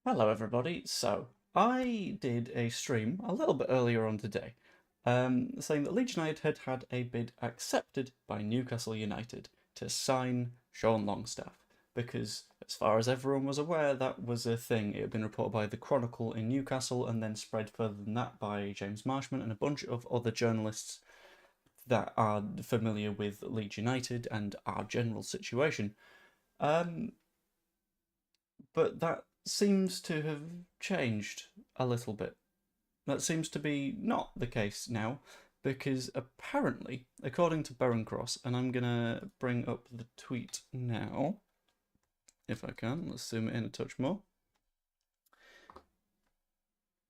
Hello everybody. So, I did a stream a little bit earlier on today, saying that Leeds United had had a bid accepted by Newcastle United to sign Sean Longstaff, because as far as everyone was aware, that was a thing. It had been reported by the Chronicle in Newcastle and then spread further than that by James Marshman and a bunch of other journalists that are familiar with Leeds United and our general situation. Um, but that seems to have changed a little bit. That seems to be not the case now, because apparently, according to Baron Cross, and I'm gonna bring up the tweet now, if I can, let's zoom it in a touch more.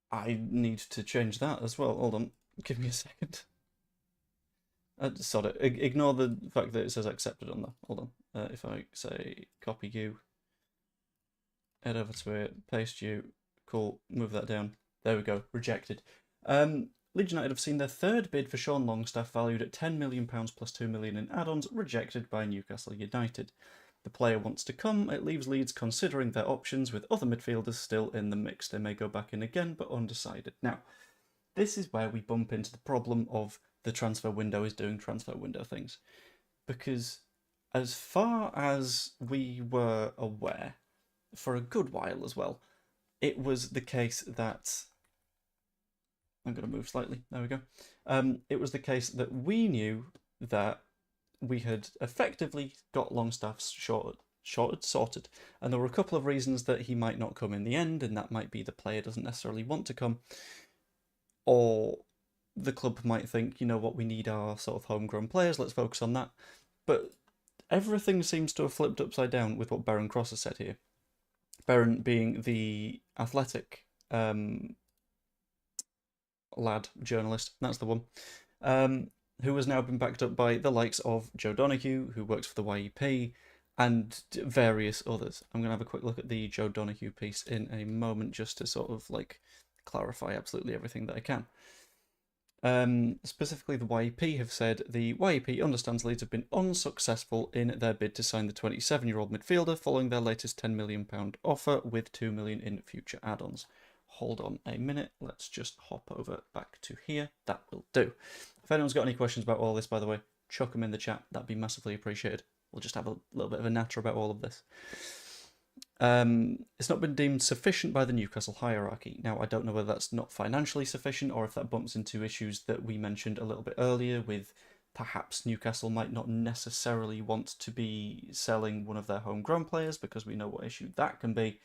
I need to change that as well. Hold on, give me a second. Sorry, ignore the fact that it says accepted on there. Hold on. If I say copy you, head over to it, paste you, cool, move that down. There we go, rejected. Leeds United have seen their third bid for Sean Longstaff, valued at £10 million plus £2 million in add-ons, rejected by Newcastle United. The player wants to come. It leaves Leeds considering their options, with other midfielders still in the mix. They may go back in again, but undecided. Now, this is where we bump into the problem of the transfer window is doing transfer window things. Because as far as we were aware, for a good while as well, it was the case that I'm going to move slightly. There we go. It was the case that we knew that we had effectively got Longstaff sorted, and there were a couple of reasons that he might not come in the end, and that might be the player doesn't necessarily want to come, or the club might think, you know what, we need our sort of homegrown players, let's focus on that. But everything seems to have flipped upside down with what Baron Cross has said here. Baron being the Athletic lad journalist, that's the one, who has now been backed up by the likes of Joe Donoghue, who works for the YEP, and various others. I'm going to have a quick look at the Joe Donoghue piece in a moment just to sort of like clarify absolutely everything that I can. Specifically, the YEP have said the YEP understands Leeds have been unsuccessful in their bid to sign the 27-year-old midfielder following their latest £10 million offer with £2 million in future add-ons. Hold on a minute, let's just hop over back to here. That will do. If anyone's got any questions about all this, by the way, chuck them in the chat. That'd be massively appreciated. We'll just have a little bit of a natter about all of this. It's not been deemed sufficient by the Newcastle hierarchy. Now, I don't know whether that's not financially sufficient or if that bumps into issues that we mentioned a little bit earlier with perhaps Newcastle might not necessarily want to be selling one of their homegrown players because we know what issue that can be.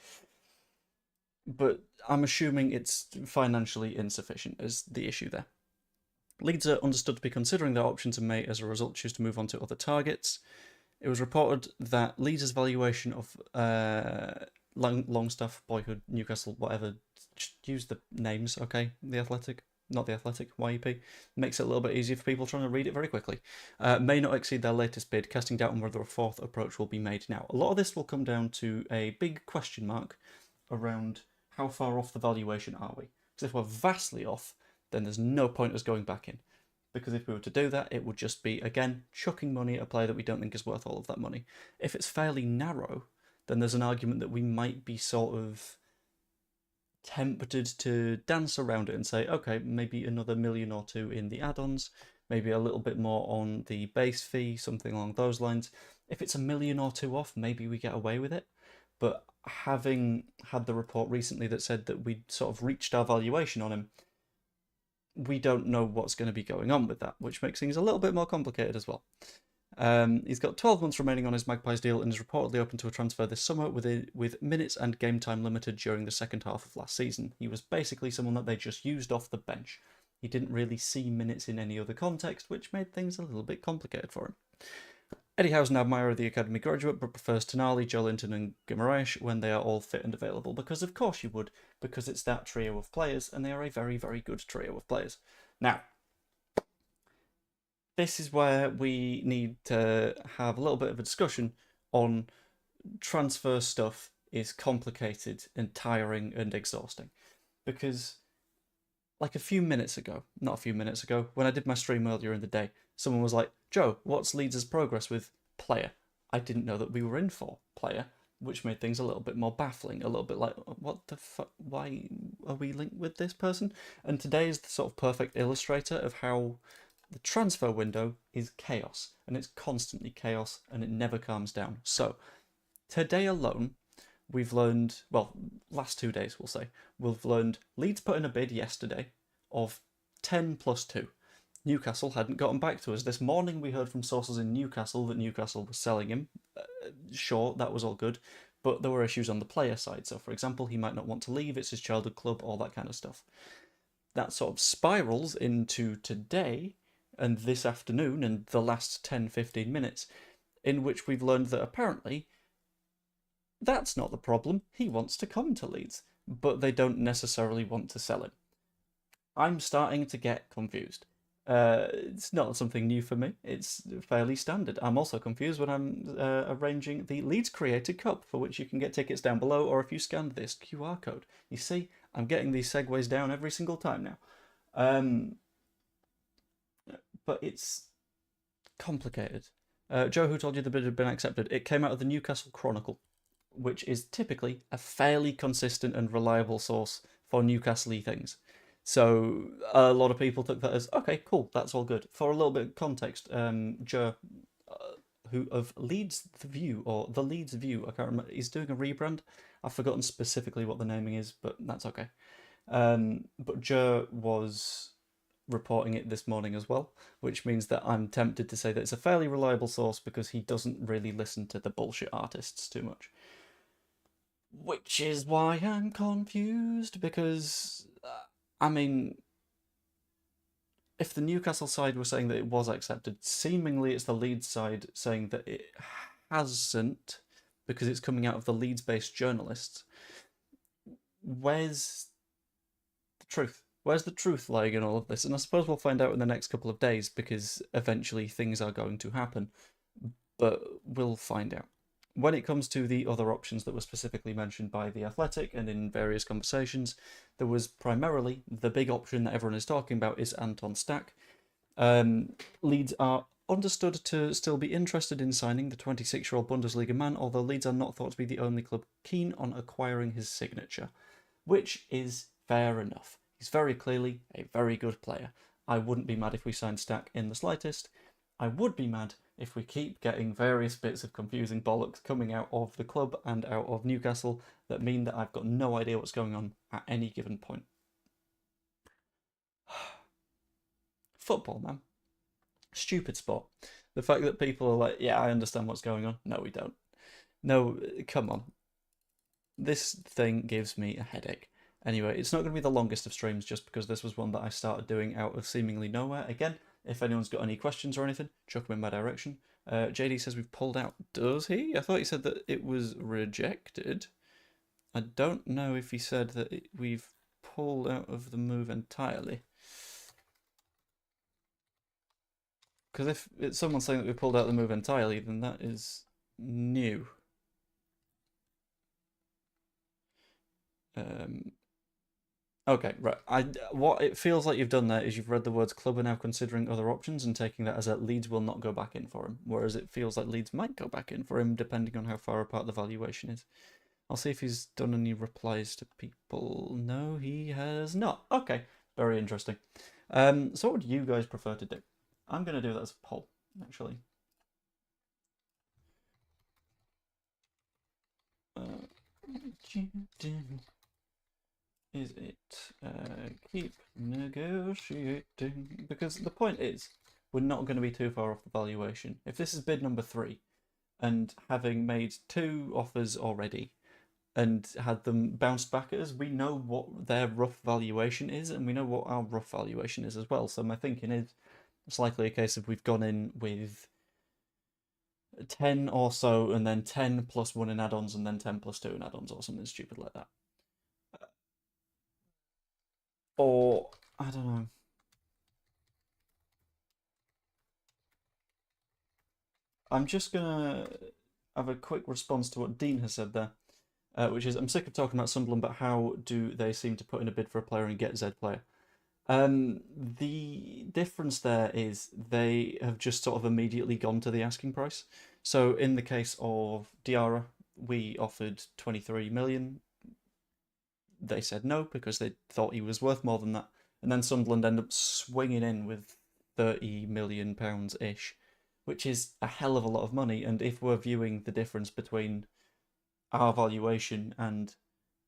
But I'm assuming it's financially insufficient as the issue there. Leeds are understood to be considering their options and may, as a result, choose to move on to other targets. It was reported that Leeds' valuation of Longstaff, Boyhood, Newcastle, whatever, just use the names, okay? The Athletic, not the Athletic, YEP, makes it a little bit easier for people trying to read it very quickly. May not exceed their latest bid, casting doubt on whether a fourth approach will be made. Now, a lot of this will come down to a big question mark around how far off the valuation are we? Because if we're vastly off, then there's no point us going back in. Because if we were to do that, it would just be, again, chucking money at a player that we don't think is worth all of that money. If it's fairly narrow, then there's an argument that we might be sort of tempted to dance around it and say, okay, maybe another million or two in the add-ons, maybe a little bit more on the base fee, something along those lines. If it's a million or two off, maybe we get away with it. But having had the report recently that said that we'd sort of reached our valuation on him, we don't know what's going to be going on with that, which makes things a little bit more complicated as well. He's got 12 months remaining on his Magpies deal and is reportedly open to a transfer this summer with minutes and game time limited during the second half of last season. He was basically someone that they just used off the bench. He didn't really see minutes in any other context, which made things a little bit complicated for him. Eddie Howe's an admirer of the academy graduate, but prefers Tonali, Joelinton and Guimaraes when they are all fit and available, because of course you would, because it's that trio of players, and they are a very, very good trio of players. Now, this is where we need to have a little bit of a discussion on transfer stuff is complicated and tiring and exhausting, because like a few minutes ago, not a few minutes ago, when I did my stream earlier in the day, someone was like, Joe, what's Leeds' progress with player? I didn't know that we were in for player. which made things a little bit more baffling, a little bit like, what the fuck, why are we linked with this person? And today is the sort of perfect illustrator of how the transfer window is chaos, and it's constantly chaos, and it never calms down. So, today alone, we've learned, well, last 2 days we'll say, we've learned Leeds put in a bid yesterday of 10 plus 2. Newcastle hadn't gotten back to us. This morning we heard from sources in Newcastle that Newcastle was selling him. Sure, that was all good, but there were issues on the player side. So, for example, he might not want to leave, it's his childhood club, all that kind of stuff. That sort of spirals into today and this afternoon and the last 10-15 minutes, in which we've learned that apparently that's not the problem. He wants to come to Leeds, but they don't necessarily want to sell him. I'm starting to get confused. It's not something new for me. It's fairly standard. I'm also confused when I'm arranging the Leeds Created Cup, for which you can get tickets down below, or if you scan this QR code. You see, I'm getting these segues down every single time now. But it's complicated. Joe, who told you the bid had been accepted? It came out of the Newcastle Chronicle, which is typically a fairly consistent and reliable source for Newcastle-y things. So a lot of people took that as, okay, cool, that's all good. For a little bit of context, Joe, who of Leeds View, or the Leeds View, I can't remember, he's doing a rebrand. I've forgotten specifically what the naming is, but that's okay. But Joe was reporting it this morning as well, which means that I'm tempted to say that it's a fairly reliable source because he doesn't really listen to the bullshit artists too much. Which is why I'm confused, because, I mean, if the Newcastle side were saying that it was accepted, seemingly it's the Leeds side saying that it hasn't, because it's coming out of the Leeds-based journalists. Where's the truth? Where's the truth lying in all of this? And I suppose we'll find out in the next couple of days, because eventually things are going to happen. But we'll find out. When it comes to the other options that were specifically mentioned by The Athletic and in various conversations, there was primarily the big option that everyone is talking about is Anton Stack. Leeds are understood to still be interested in signing the 26-year-old Bundesliga man, although Leeds are not thought to be the only club keen on acquiring his signature, which is fair enough. He's very clearly a very good player. I wouldn't be mad if we signed Stack in the slightest. I would be mad if we keep getting various bits of confusing bollocks coming out of the club and out of Newcastle that mean that I've got no idea what's going on at any given point. Football, man. Stupid sport. The fact that people are like, yeah, I understand what's going on. No, we don't. No, come on. This thing gives me a headache. Anyway, it's not going to be the longest of streams just because this was one that I started doing out of seemingly nowhere. Again, if anyone's got any questions or anything, chuck them in my direction. JD says we've pulled out. Does he? I thought he said that it was rejected. I don't know if he said that we've pulled out of the move entirely. Because if it's someone saying that we pulled out the move entirely, then that is new. Okay, right. What it feels like you've done there is you've read the words club are now considering other options and taking that as that Leeds will not go back in for him, whereas it feels like Leeds might go back in for him depending on how far apart the valuation is. I'll see if he's done any replies to people. No, he has not. Okay, very interesting. So what would you guys prefer to do? I'm going to do that as a poll, actually. Is it keep negotiating? Because the point is, we're not going to be too far off the valuation. If this is bid number 3, and having made 2 offers already, and had them bounced back at us, we know what their rough valuation is, and we know what our rough valuation is as well. So my thinking is, it's likely a case of we've gone in with 10 or so, and then 10 plus 1 in add-ons, and then 10 plus 2 in add-ons, or something stupid like that. Or, I don't know. I'm just gonna have a quick response to what Dean has said there, which is, I'm sick of talking about Sunderland, but how do they seem to put in a bid for a player and get Z player? The difference there is they have just sort of immediately gone to the asking price. So in the case of Diarra, we offered 23 million. They said no because they thought he was worth more than that. And then Sunderland end up swinging in with £30 million ish, which is a hell of a lot of money. And if we're viewing the difference between our valuation and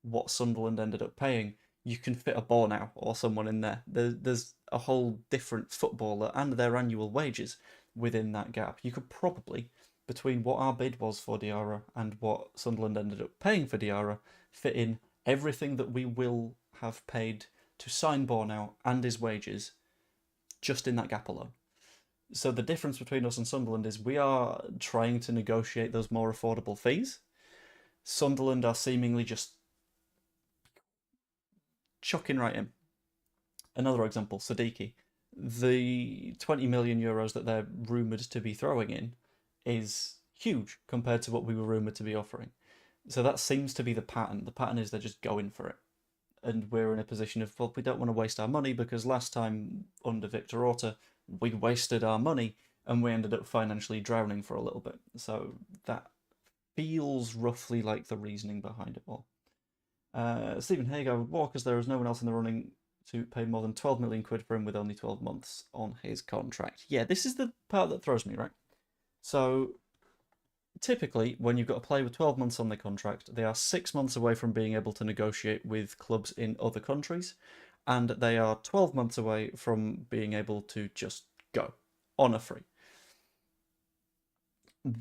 what Sunderland ended up paying, you can fit a Bornow or someone in there. There's a whole different footballer and their annual wages within that gap. You could probably, between what our bid was for Diarra and what Sunderland ended up paying for Diarra, fit in everything that we will have paid to sign Bornow and his wages just in that gap alone. So the difference between us and Sunderland is we are trying to negotiate those more affordable fees. Sunderland are seemingly just chucking right in. Another example, Sadiki. The 20 million euros that they're rumoured to be throwing in is huge compared to what we were rumoured to be offering. So that seems to be the pattern. The pattern is they're just going for it. And we're in a position of, well, we don't want to waste our money because last time under Victor Orta, we wasted our money and we ended up financially drowning for a little bit. So that feels roughly like the reasoning behind it all. Stephen Hagar, Walker's there is no one else in the running to pay more than 12 million quid for him with only 12 months on his contract. Yeah, this is the part that throws me, right? So typically, when you've got a player with 12 months on their contract, they are 6 months away from being able to negotiate with clubs in other countries, and they are 12 months away from being able to just go on a free.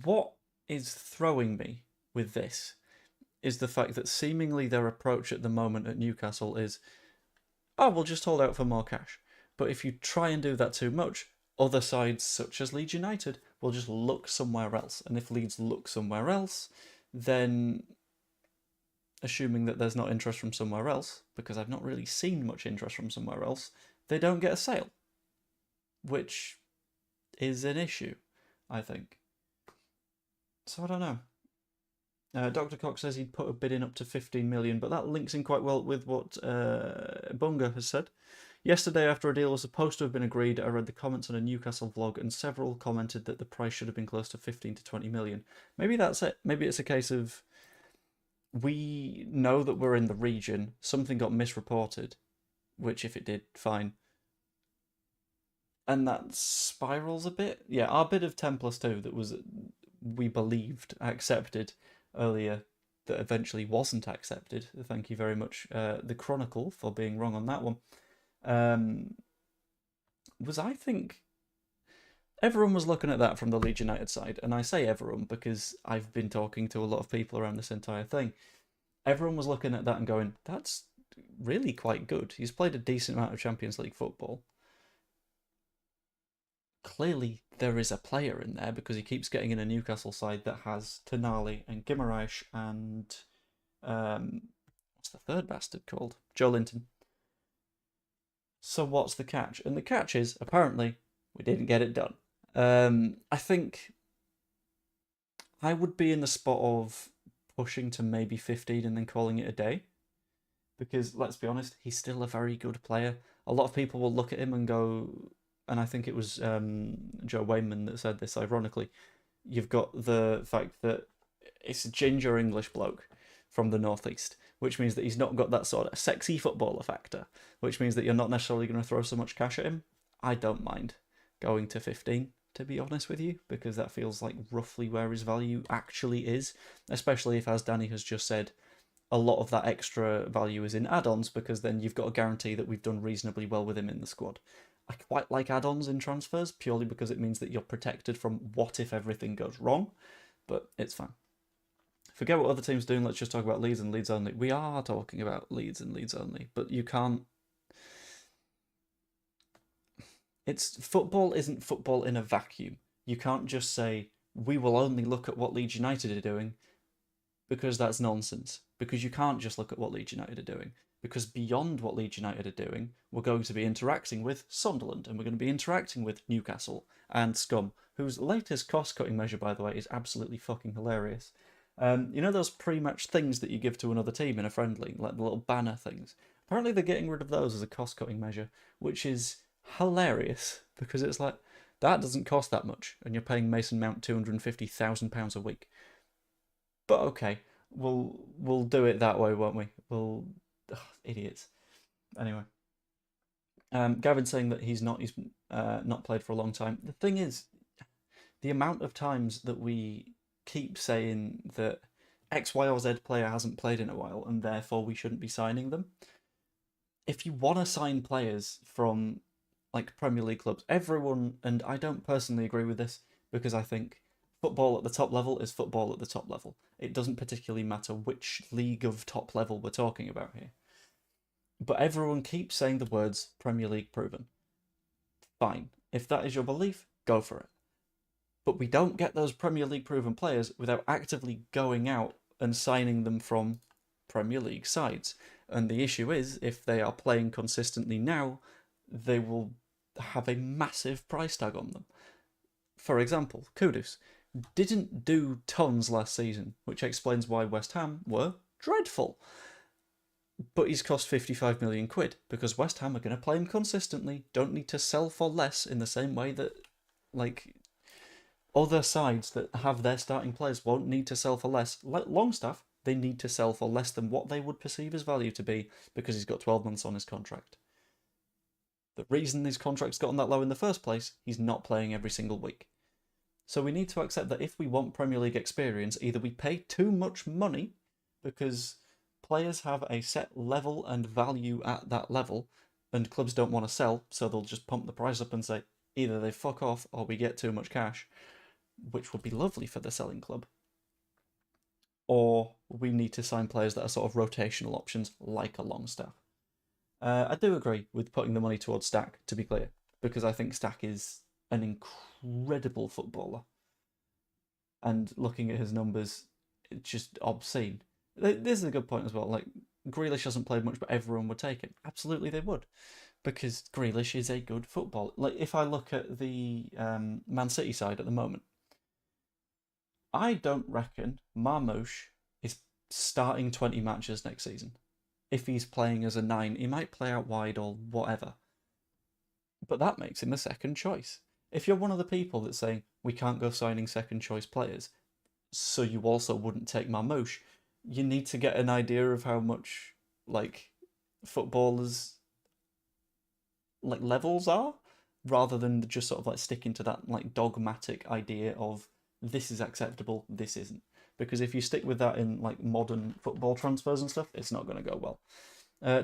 What is throwing me with this is the fact that seemingly their approach at the moment at Newcastle is, oh, we'll just hold out for more cash. But if you try and do that too much, other sides, such as Leeds United, will just look somewhere else. And if Leeds look somewhere else, then, assuming that there's not interest from somewhere else, because I've not really seen much interest from somewhere else, they don't get a sale. Which is an issue, I think. So I don't know. Dr. Cox says he'd put a bid in up to 15 million, but that links in quite well with what Bunga has said. Yesterday, after a deal was supposed to have been agreed, I read the comments on a Newcastle vlog, and several commented that the price should have been close to 15 to 20 million. Maybe that's it. Maybe it's a case of we know that we're in the region, something got misreported, which if it did, fine. And that spirals a bit. Yeah, our bid of 10 plus 2 that was, we believed, accepted earlier, that eventually wasn't accepted. Thank you very much, The Chronicle, for being wrong on that one. Was, I think, everyone was looking at that from the Leeds United side, and I say everyone because I've been talking to a lot of people around this entire thing. Everyone was looking at that and going, that's really quite good. He's played a decent amount of Champions League football. Clearly, there is a player in there because he keeps getting in a Newcastle side that has Tonali and Guimaraes and what's the third bastard called? Joe Linton. So what's the catch? And the catch is, apparently, we didn't get it done. I think I would be in the spot of pushing to maybe 15 and then calling it a day. Because, let's be honest, he's still a very good player. A lot of people will look at him and go, and I think it was Joe Wayman that said this, ironically, you've got the fact that it's a ginger English bloke from the northeast, which means that he's not got that sort of sexy footballer factor, which means that you're not necessarily going to throw so much cash at him. I don't mind going to 15, to be honest with you, because that feels like roughly where his value actually is, especially if, as Danny has just said, a lot of that extra value is in add-ons, because then you've got a guarantee that we've done reasonably well with him in the squad. I quite like add-ons in transfers, purely because it means that you're protected from what if everything goes wrong, but it's fine. Forget what other teams are doing, let's just talk about Leeds and Leeds only. We are talking about Leeds and Leeds only, but you can't... Football isn't football in a vacuum. You can't just say, we will only look at what Leeds United are doing, because that's nonsense. Because you can't just look at what Leeds United are doing. Because beyond what Leeds United are doing, we're going to be interacting with Sunderland, and we're going to be interacting with Newcastle and Scum, whose latest cost-cutting measure, by the way, is absolutely fucking hilarious. You know those pre-match things that you give to another team in a friendly, like the little banner things? Apparently they're getting rid of those as a cost-cutting measure, which is hilarious, because it's like, that doesn't cost that much, and you're paying Mason Mount £250,000 a week. But okay, we'll do it that way, won't we? We'll idiots. Anyway, Gavin's saying that he's not played for a long time. The thing is, the amount of times that we keep saying that X, Y, or Z player hasn't played in a while and therefore we shouldn't be signing them. If you want to sign players from like Premier League clubs, everyone, and I don't personally agree with this because I think football at the top level is football at the top level. It doesn't particularly matter which league of top level we're talking about here. But everyone keeps saying the words Premier League proven. Fine. If that is your belief, go for it. But we don't get those Premier League proven players without actively going out and signing them from Premier League sides. And the issue is, if they are playing consistently now, they will have a massive price tag on them. For example, Kudus didn't do tons last season, which explains why West Ham were dreadful. But he's cost 55 million quid because West Ham are going to play him consistently, don't need to sell for less in the same way that, like, other sides that have their starting players won't need to sell for less. Like Longstaff, they need to sell for less than what they would perceive his value to be because he's got 12 months on his contract. The reason his contract's gotten that low in the first place, he's not playing every single week. So we need to accept that if we want Premier League experience, either we pay too much money because players have a set level and value at that level, and clubs don't want to sell, so they'll just pump the price up and say either they fuck off or we get too much cash, which would be lovely for the selling club. Or we need to sign players that are sort of rotational options, like a Longstaff. I do agree with putting the money towards Stack, to be clear, because I think Stack is an incredible footballer. And looking at his numbers, it's just obscene. This is a good point as well. Like, Grealish hasn't played much, but everyone would take it. Absolutely, they would, because Grealish is a good footballer. Like, if I look at the Man City side at the moment, I don't reckon Marmoush is starting 20 matches next season. If he's playing as a 9, he might play out wide or whatever. But that makes him a second choice. If you're one of the people that's saying, we can't go signing second choice players, so you also wouldn't take Marmoush, you need to get an idea of how much, like, footballers, like, levels are, rather than just sort of, like, sticking to that, like, dogmatic idea of this is acceptable, this isn't. Because if you stick with that in, like, modern football transfers and stuff, it's not going to go well.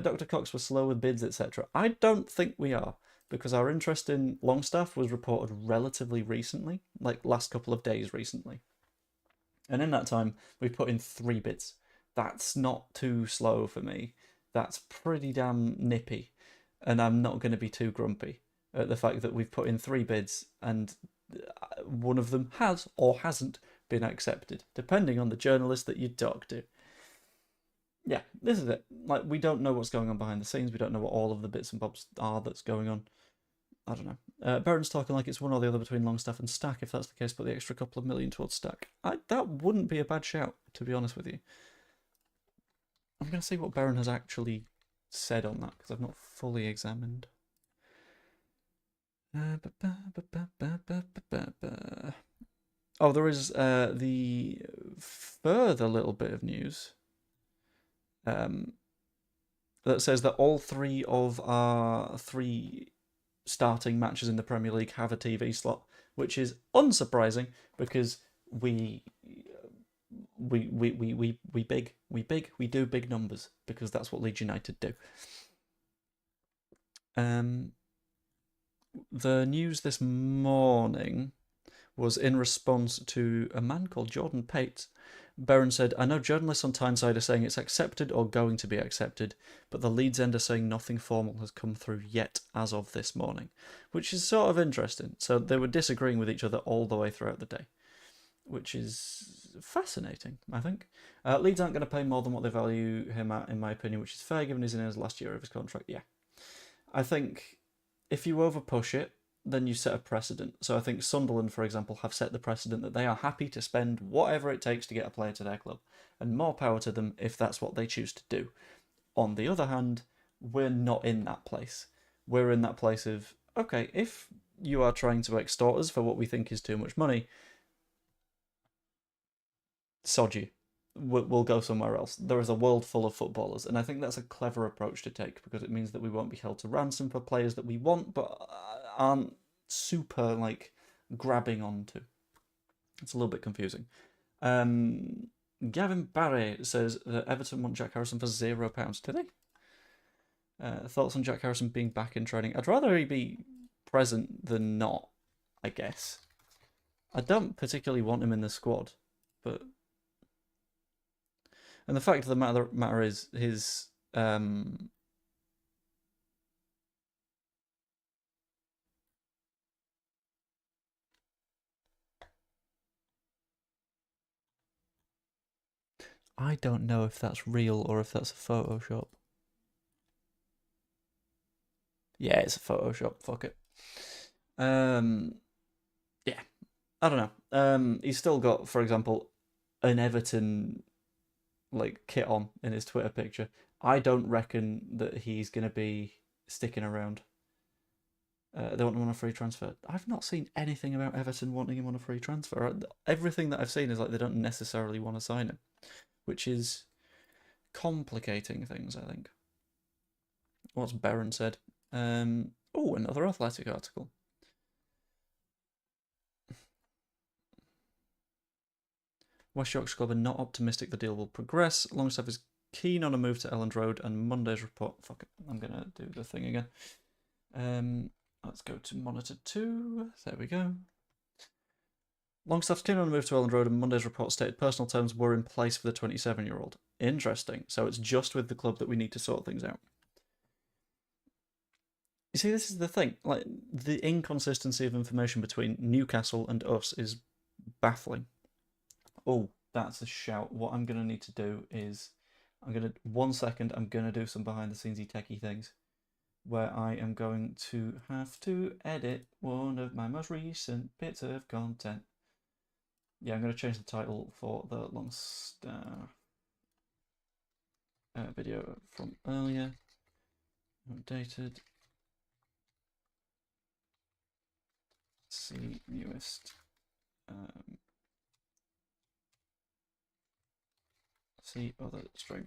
Dr. Cox was slow with bids, etc. I don't think we are, because our interest in Longstaff was reported relatively recently, like last couple of days recently. And in that time, we've put in 3 bids. That's not too slow for me. That's pretty damn nippy. And I'm not going to be too grumpy at the fact that we've put in 3 bids and one of them has or hasn't been accepted, depending on the journalist that you talk to. Yeah, this is it. Like, we don't know what's going on behind the scenes. We don't know what all of the bits and bobs are that's going on. I don't know. Baron's talking like it's one or the other between Longstaff and Stack. If that's the case, put the extra couple of million towards Stack. That wouldn't be a bad shout, to be honest with you. I'm going to see what Baron has actually said on that, because I've not fully examined. Oh, there is the further little bit of news that says that all 3 of our 3 starting matches in the Premier League have a TV slot, which is unsurprising because we do big numbers because that's what Leeds United do. The news this morning was in response to a man called Jordan Pate. Baron said, I know journalists on Tyneside are saying it's accepted or going to be accepted, but the Leeds end are saying nothing formal has come through yet as of this morning, which is sort of interesting. So they were disagreeing with each other all the way throughout the day, which is fascinating, I think. Leeds aren't going to pay more than what they value him at, in my opinion, which is fair given he's in his last year of his contract. Yeah. I think if you overpush it, then you set a precedent. So I think Sunderland, for example, have set the precedent that they are happy to spend whatever it takes to get a player to their club, and more power to them if that's what they choose to do. On the other hand, we're not in that place. We're in that place of, okay, if you are trying to extort us for what we think is too much money, sod you. we'll go somewhere else. There is a world full of footballers, and I think that's a clever approach to take because it means that we won't be held to ransom for players that we want but aren't super like grabbing onto. It's a little bit confusing. Gavin Barry says that Everton want Jack Harrison for £0. Did they? Thoughts on Jack Harrison being back in training? I'd rather he be present than not, I guess. I don't particularly want him in the squad, but... And the fact of the matter is his... I don't know if that's real or if that's a Photoshop. Yeah, it's a Photoshop. Fuck it. Yeah, I don't know. He's still got, for example, an Everton like kit on in his Twitter picture. I don't reckon that he's gonna be sticking around. They want him on a free transfer. I've not seen anything about Everton wanting him on a free transfer. Everything that I've seen is like they don't necessarily want to sign him, which is complicating things, I think. What's Barron said? Oh, another Athletic article. West Yorkshire Club are not optimistic the deal will progress. Longstaff is keen on a move to Elland Road, and Monday's report... Fuck it, I'm going to do the thing again. Let's go to Monitor 2. There we go. Longstaff's keen on a move to Elland Road, and Monday's report stated personal terms were in place for the 27-year-old. Interesting. So it's just with the club that we need to sort things out. You see, this is the thing. Like, the inconsistency of information between Newcastle and us is baffling. Oh, that's a shout. What I'm going to need to do is, 1 second, I'm going to do some behind-the-scenes-y techie things where I am going to have to edit one of my most recent bits of content. Yeah, I'm going to change the title for the Longstaff video from earlier. Updated. See newest. See other stream.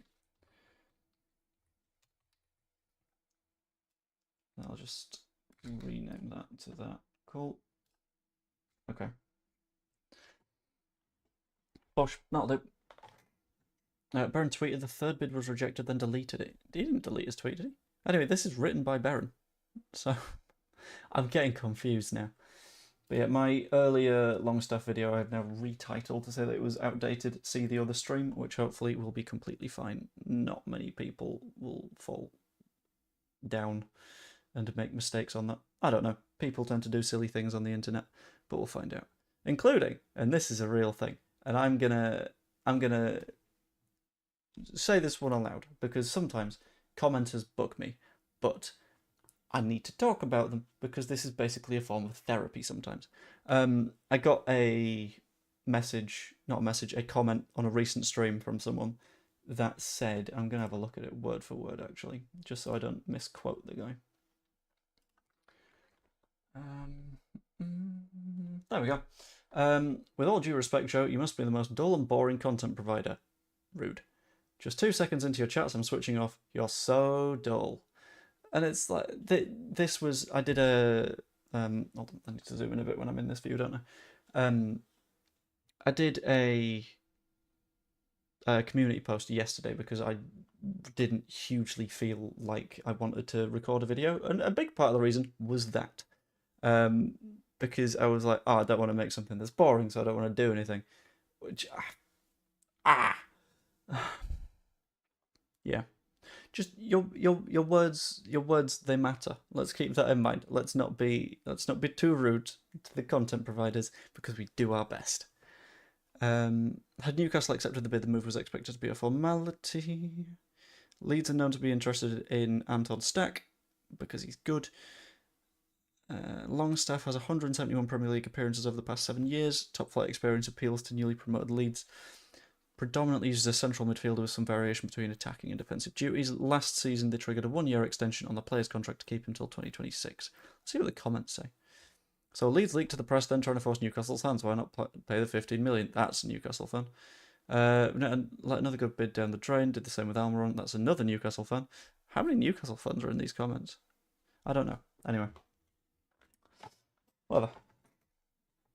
I'll just rename that to that. Cool. Okay. Bosh, that'll do. Baron tweeted the third bid was rejected, then deleted it. He didn't delete his tweet, did he? Anyway, this is written by Baron, so I'm getting confused now. But yeah, my earlier Longstaff video I've now retitled to say that it was outdated. See the other stream, which hopefully will be completely fine. Not many people will fall down and make mistakes on that. I don't know. People tend to do silly things on the internet, but we'll find out. Including, and this is a real thing, and I'm gonna say this one aloud because sometimes commenters book me, but I need to talk about them because this is basically a form of therapy sometimes. I got a comment on a recent stream from someone that said, I'm going to have a look at it word for word actually, just so I don't misquote the guy. There we go. With all due respect, Joe, you must be the most dull and boring content provider. Rude. Just 2 seconds into your chats, I'm switching off. You're so dull. And it's like, this was, I did a, hold on, I need to zoom in a bit when I'm in this view, don't I? I did a community post yesterday because I didn't hugely feel like I wanted to record a video. And a big part of the reason was that. Because I was like, oh, I don't want to make something that's boring, so I don't want to do anything. Which, yeah. Just your words they matter. Let's keep that in mind. Let's not be too rude to the content providers because we do our best. Had Newcastle accepted the bid, the move was expected to be a formality. Leeds are known to be interested in Anton Stack because he's good. Longstaff has 171 Premier League appearances over the past 7 years. Top flight experience appeals to newly promoted Leeds. Predominantly uses a central midfielder with some variation between attacking and defensive duties. Last season, they triggered a 1-year extension on the player's contract to keep him until 2026. Let's see what the comments say. So Leeds leaked to the press, then trying to force Newcastle's hands. Why not pay the 15 million? That's a Newcastle fan. Let another good bid down the drain. Did the same with Almiron. That's another Newcastle fan. How many Newcastle fans are in these comments? I don't know. Anyway. Whatever.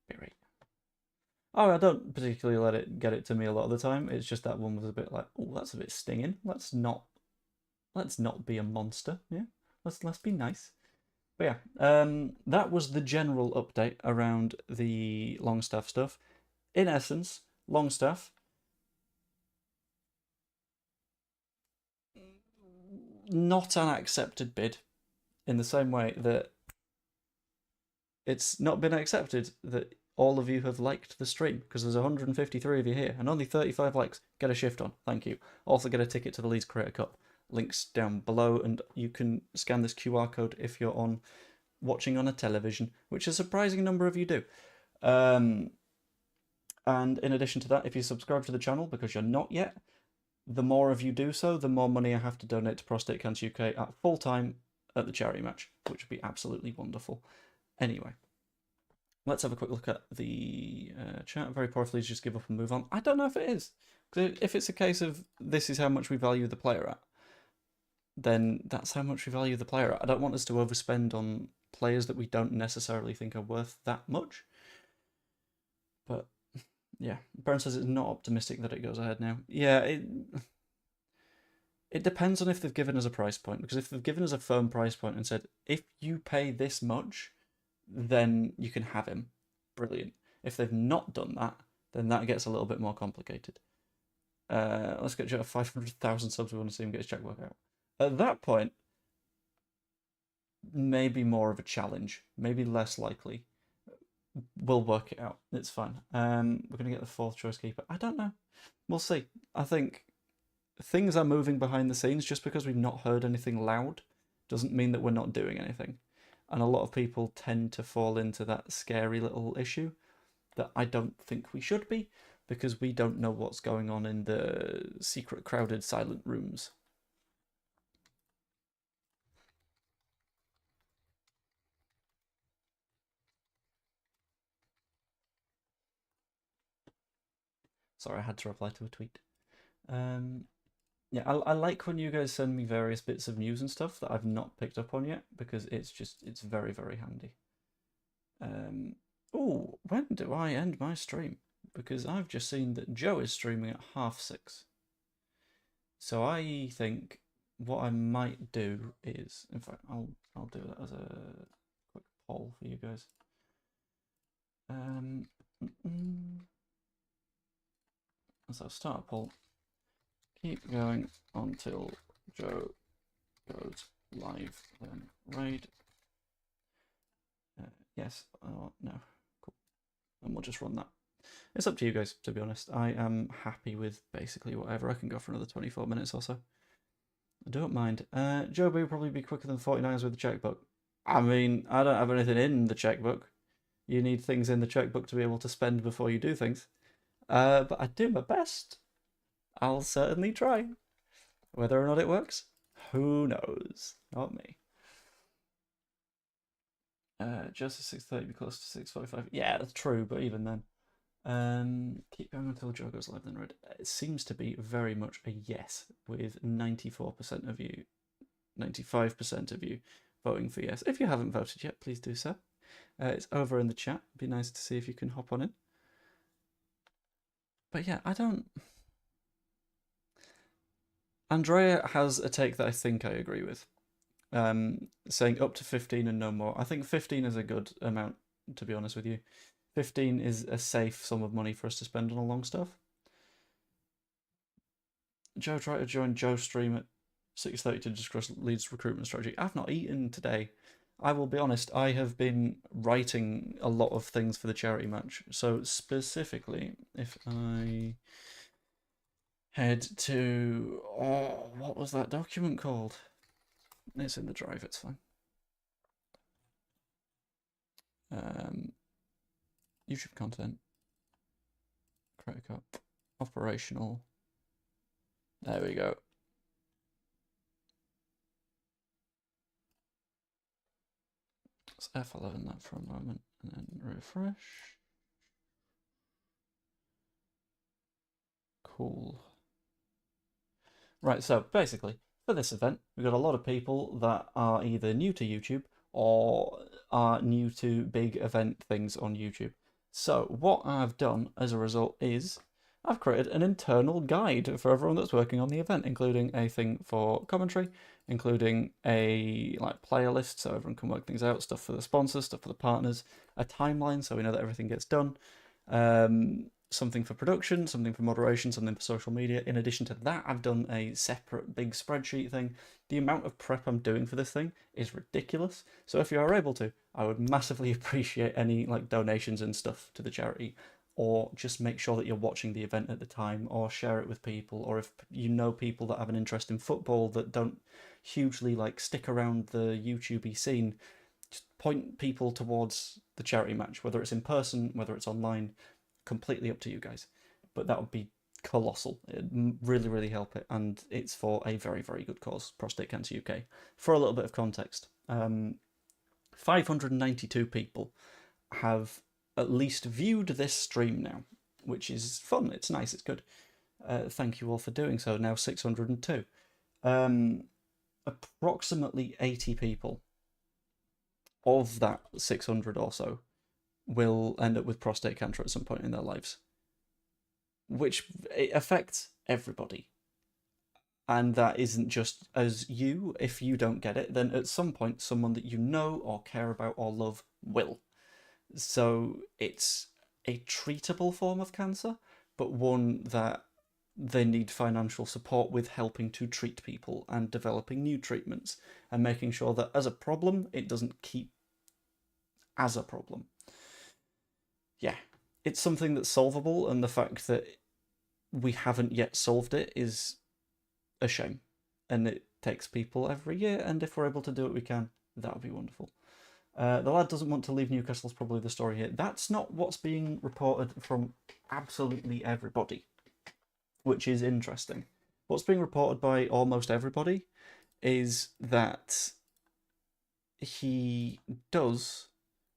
Be right. Oh, I don't particularly let it get it to me a lot of the time. It's just that one was a bit like, oh, that's a bit stinging. Let's not be a monster. Yeah, let's be nice. But yeah, that was the general update around the Longstaff stuff. In essence, Longstaff, not an accepted bid, in the same way that it's not been accepted that all of you have liked the stream, because there's 153 of you here and only 35 likes. Get a shift on, thank you. Also get a ticket to the Leeds Creator Cup. Links down below, and you can scan this QR code if you're watching on a television, which a surprising number of you do. And in addition to that, if you subscribe to the channel, because you're not yet, the more of you do so, the more money I have to donate to Prostate Cancer UK at full time at the charity match, which would be absolutely wonderful. Anyway, let's have a quick look at the chat. Very powerfully, just give up and move on. I don't know if it is. If it's a case of this is how much we value the player at, then that's how much we value the player at. I don't want us to overspend on players that we don't necessarily think are worth that much. But yeah, Baron says it's not optimistic that it goes ahead now. Yeah, it depends on if they've given us a price point, because if they've given us a firm price point and said, if you pay this much, then you can have him. Brilliant. If they've not done that, then that gets a little bit more complicated. Let's get Joe 500,000 subs. We want to see him get his checkbook out. At that point, maybe more of a challenge, maybe less likely. We'll work it out. It's fine. We're going to get the fourth choice keeper. I don't know. We'll see. I think things are moving behind the scenes. Just because we've not heard anything loud doesn't mean that we're not doing anything. And a lot of people tend to fall into that scary little issue that I don't think we should be, because we don't know what's going on in the secret, crowded, silent rooms. Sorry, I had to reply to a tweet. Yeah, I like when you guys send me various bits of news and stuff that I've not picked up on yet, because it's very, very handy. Oh, when do I end my stream? Because I've just seen that Joe is streaming at 6:30. So I think what I might do is, in fact, I'll do that as a quick poll for you guys. So start a poll. Keep going until Joe goes live, then raid. Yes or no. Cool. And we'll just run that. It's up to you guys, to be honest. I am happy with basically whatever. I can go for another 24 minutes or so. I don't mind. Joe will probably be quicker than 49ers with the checkbook. I mean, I don't have anything in the checkbook. You need things in the checkbook to be able to spend before you do things. But I do my best. I'll certainly try. Whether or not it works, who knows? Not me. Just 6:30 be close to 6:45. Yeah, that's true, but even then. Keep going until Joe goes live, then red. It seems to be very much a yes, with 94% of you, 95% of you voting for yes. If you haven't voted yet, please do so. It's over in the chat. It'd be nice to see if you can hop on in. But yeah, I don't... Andrea has a take that I think I agree with. Saying up to 15 and no more. I think 15 is a good amount, to be honest with you. 15 is a safe sum of money for us to spend on a Longstaff. Joe tried to join Joe's stream at 6:30 to discuss Leeds recruitment strategy. I've not eaten today. I will be honest, I have been writing a lot of things for the charity match. So specifically, if I head to... Oh, what was that document called? It's in the drive, it's fine. YouTube content. Credit card. Operational. There we go. Let's F11 that for a moment and then refresh. Cool. Right, so basically, for this event, we've got a lot of people that are either new to YouTube or are new to big event things on YouTube. So what I've done as a result is I've created an internal guide for everyone that's working on the event, including a thing for commentary, including a player list so everyone can work things out, stuff for the sponsors, stuff for the partners, a timeline so we know that everything gets done, something for production, something for moderation, something for social media. In addition to that, I've done a separate big spreadsheet thing. The amount of prep I'm doing for this thing is ridiculous. So if you are able to, I would massively appreciate any donations and stuff to the charity, or just make sure that you're watching the event at the time, or share it with people, or if you know people that have an interest in football that don't hugely stick around the YouTube scene, just point people towards the charity match, whether it's in person, whether it's online. Completely up to you guys, but that would be colossal. It'd really, really help it, and it's for a very, very good cause, Prostate Cancer UK. For a little bit of context, 592 people have at least viewed this stream now, which is fun. It's nice. It's good. Thank you all for doing so. Now 602. Approximately 80 people of that 600 or so will end up with prostate cancer at some point in their lives, which it affects everybody. And that isn't just as you. If you don't get it, then at some point someone that you know or care about or love will. So it's a treatable form of cancer, but one that they need financial support with, helping to treat people and developing new treatments and making sure that as a problem, it doesn't keep as a problem. Yeah, it's something that's solvable, and the fact that we haven't yet solved it is a shame. And it takes people every year, and if we're able to do it, we can. That would be wonderful. The lad doesn't want to leave Newcastle is probably the story here. That's not what's being reported from absolutely everybody, which is interesting. What's being reported by almost everybody is that he does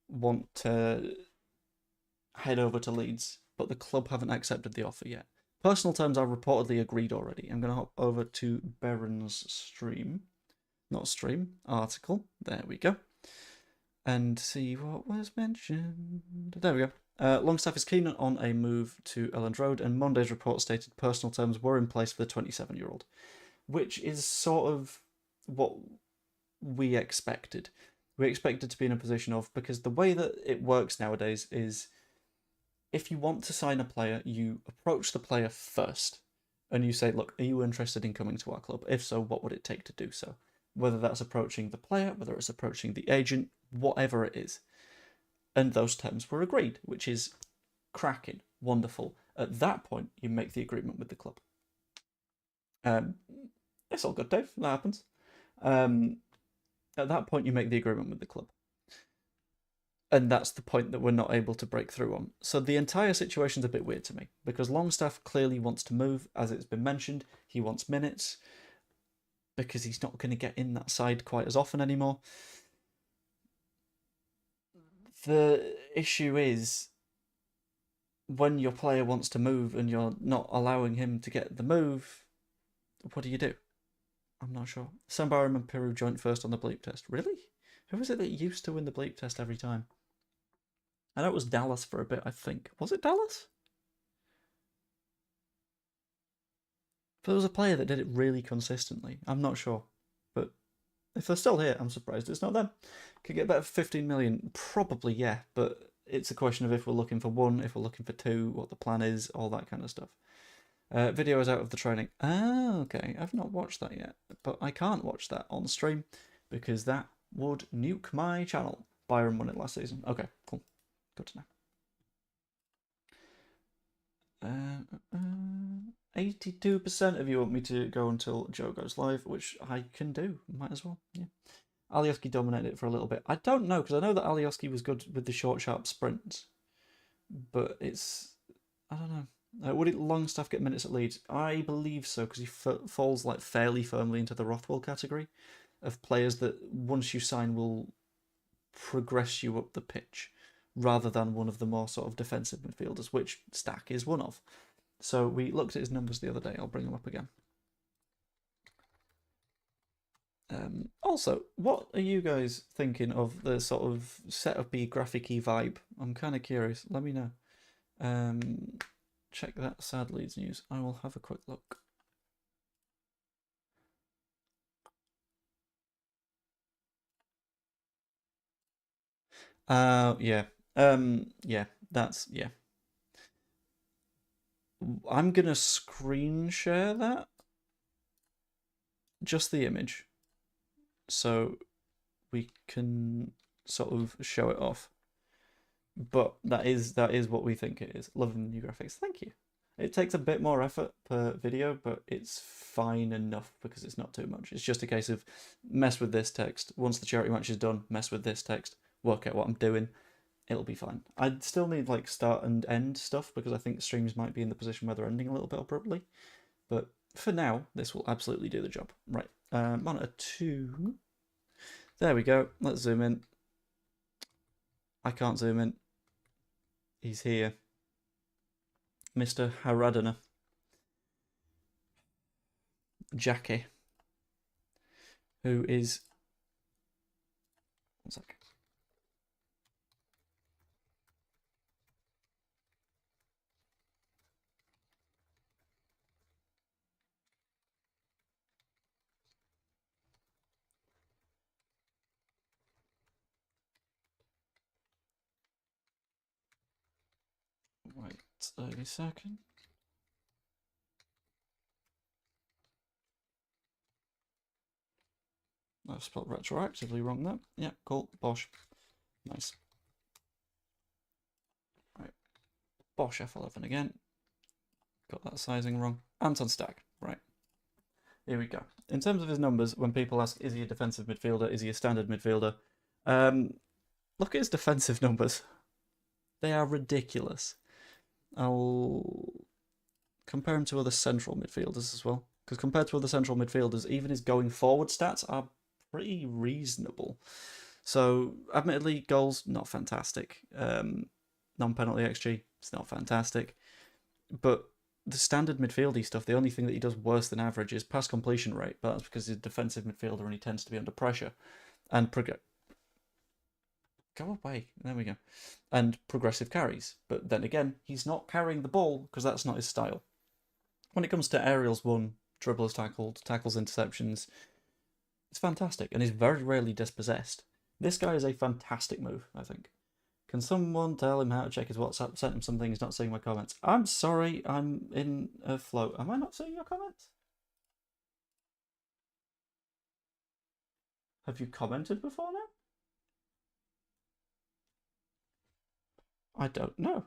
want to head over to Leeds, but the club haven't accepted the offer yet. Personal terms are reportedly agreed already. I'm going to hop over to Beren's article. There we go. And see what was mentioned. There we go. Longstaff is keen on a move to Elland Road, and Monday's report stated personal terms were in place for the 27-year-old, which is sort of what we expected. We expected to be in a position of, because the way that it works nowadays is, if you want to sign a player, you approach the player first, and you say, look, are you interested in coming to our club? If so, what would it take to do so? Whether that's approaching the player, whether it's approaching the agent, whatever it is. And those terms were agreed, which is cracking, wonderful. At that point, you make the agreement with the club. It's all good, Dave. That happens. At that point, you make the agreement with the club. And that's the point that we're not able to break through on. So the entire situation's a bit weird to me, because Longstaff clearly wants to move, as it's been mentioned. He wants minutes, because he's not going to get in that side quite as often anymore. The issue is, when your player wants to move and you're not allowing him to get the move, what do? I'm not sure. Sambaram and Peru joint first on the bleep test. Really? Who was it that used to win the bleep test every time? I know it was Dallas for a bit, I think. Was it Dallas? But there was a player that did it really consistently. I'm not sure. But if they're still here, I'm surprised it's not them. Could get better for 15 million? Probably, yeah. But it's a question of if we're looking for one, if we're looking for two, what the plan is, all that kind of stuff. Video is out of the training. Ah, okay. I've not watched that yet. But I can't watch that on stream, because that would nuke my channel. Byron won it last season. Okay, cool. Good to know. 82% of you want me to go until Joe goes live, which I can do. Might as well, yeah. Alioski dominated it for a little bit. I don't know, because I know that Alioski was good with the short, sharp sprints. But it's... I don't know. Would Longstaff get minutes at Leeds? I believe so, because he falls fairly firmly into the Rothwell category of players that, once you sign, will progress you up the pitch, rather than one of the more sort of defensive midfielders, which Stack is one of. So we looked at his numbers the other day. I'll bring them up again. Also, what are you guys thinking of the sort of setup-y, graphic-y vibe? I'm kind of curious. Let me know. Check that sad Leeds news. I will have a quick look. Yeah. Yeah, yeah. I'm gonna screen share that. Just the image. So we can sort of show it off. But that is what we think it is. Loving the new graphics. Thank you. It takes a bit more effort per video, but it's fine enough because it's not too much. It's just a case of mess with this text. Once the charity match is done, mess with this text, work out what I'm doing. It'll be fine. I'd still need like start and end stuff because I think streams might be in the position where they're ending a little bit abruptly. But for now, this will absolutely do the job. Right, monitor 2. There we go. Let's zoom in. I can't zoom in. He's here. Mr. Haradana. Jackie. Who is... One sec. Wait a second. I've spelled retroactively wrong there. Yeah, cool. Bosh. Nice. Right. Bosh F11 again. Got that sizing wrong. Anton Stack. Right. Here we go. In terms of his numbers, when people ask, is he a defensive midfielder? Is he a standard midfielder? Look at his defensive numbers. They are ridiculous. I'll compare him to other central midfielders as well. Because compared to other central midfielders, even his going forward stats are pretty reasonable. So, admittedly, goals, not fantastic. Non-penalty XG, it's not fantastic. But the standard midfieldy stuff, the only thing that he does worse than average is pass completion rate, but that's because he's a defensive midfielder and he tends to be under pressure. And go away. There we go. And progressive carries. But then again, he's not carrying the ball because that's not his style. When it comes to aerials won, dribblers tackled, tackles, interceptions, it's fantastic and he's very rarely dispossessed. This guy is a fantastic move, I think. Can someone tell him how to check his WhatsApp? Sent him something, he's not seeing my comments. I'm sorry, I'm in a flow. Am I not seeing your comments? Have you commented before now? I don't know.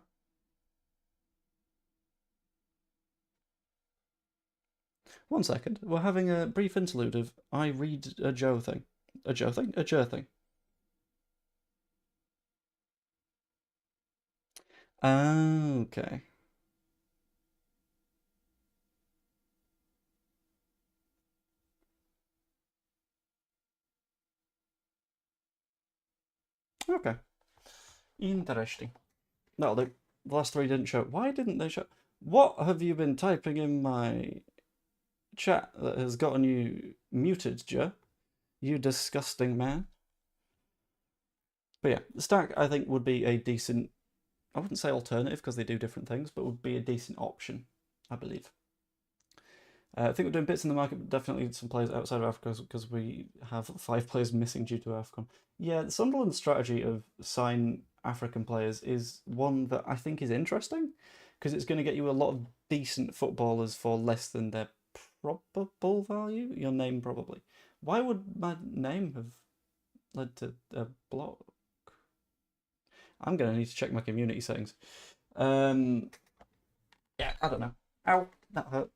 One second. We're having a brief interlude of I read a Joe thing. A Joe thing? A Joe thing. Okay. Okay. Interesting. No, the last 3 didn't show. Why didn't they show? What have you been typing in my chat that has gotten you muted, Joe? You disgusting man. But yeah, the Stack, I think, would be a decent, I wouldn't say alternative because they do different things, but would be a decent option, I believe. I think we're doing bits in the market, but definitely some players outside of Africa because we have 5 players missing due to AFCON. Yeah, the Sunderland strategy of sign African players is one that I think is interesting because it's going to get you a lot of decent footballers for less than their probable value. Your name, probably. Why would my name have led to a block? I'm going to need to check my community settings. Yeah, I don't know. Ow, that hurt.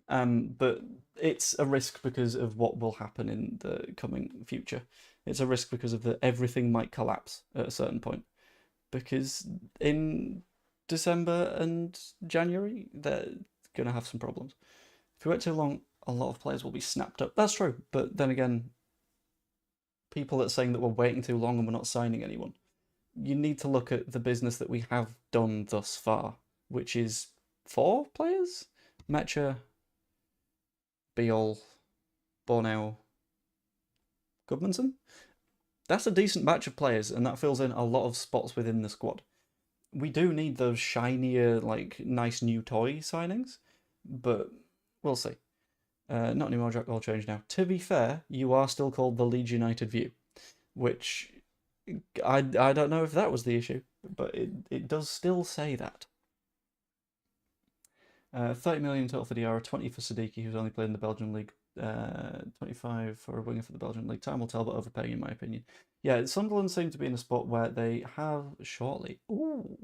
But it's a risk because of what will happen in the coming future. It's a risk because of the everything might collapse at a certain point. Because in December and January, they're going to have some problems. If we wait too long, a lot of players will be snapped up. That's true, but then again, people that are saying that we're waiting too long and we're not signing anyone, you need to look at the business that we have done thus far, which is 4 players? Mecha, Beal, Borneo, Goodmanson? That's a decent batch of players, and that fills in a lot of spots within the squad. We do need those shinier, like, nice new toy signings, but we'll see. Not anymore, Jack, all changed now. To be fair, you are still called the Leeds United View, which I don't know if that was the issue, but it does still say that. 30 million total for Diarra, 20 for Siddiqui, who's only played in the Belgian League. 25 for a winger for the Belgian League. Time will tell, but overpaying in my opinion. Yeah, Sunderland seem to be in a spot where they have shortly. Ooh,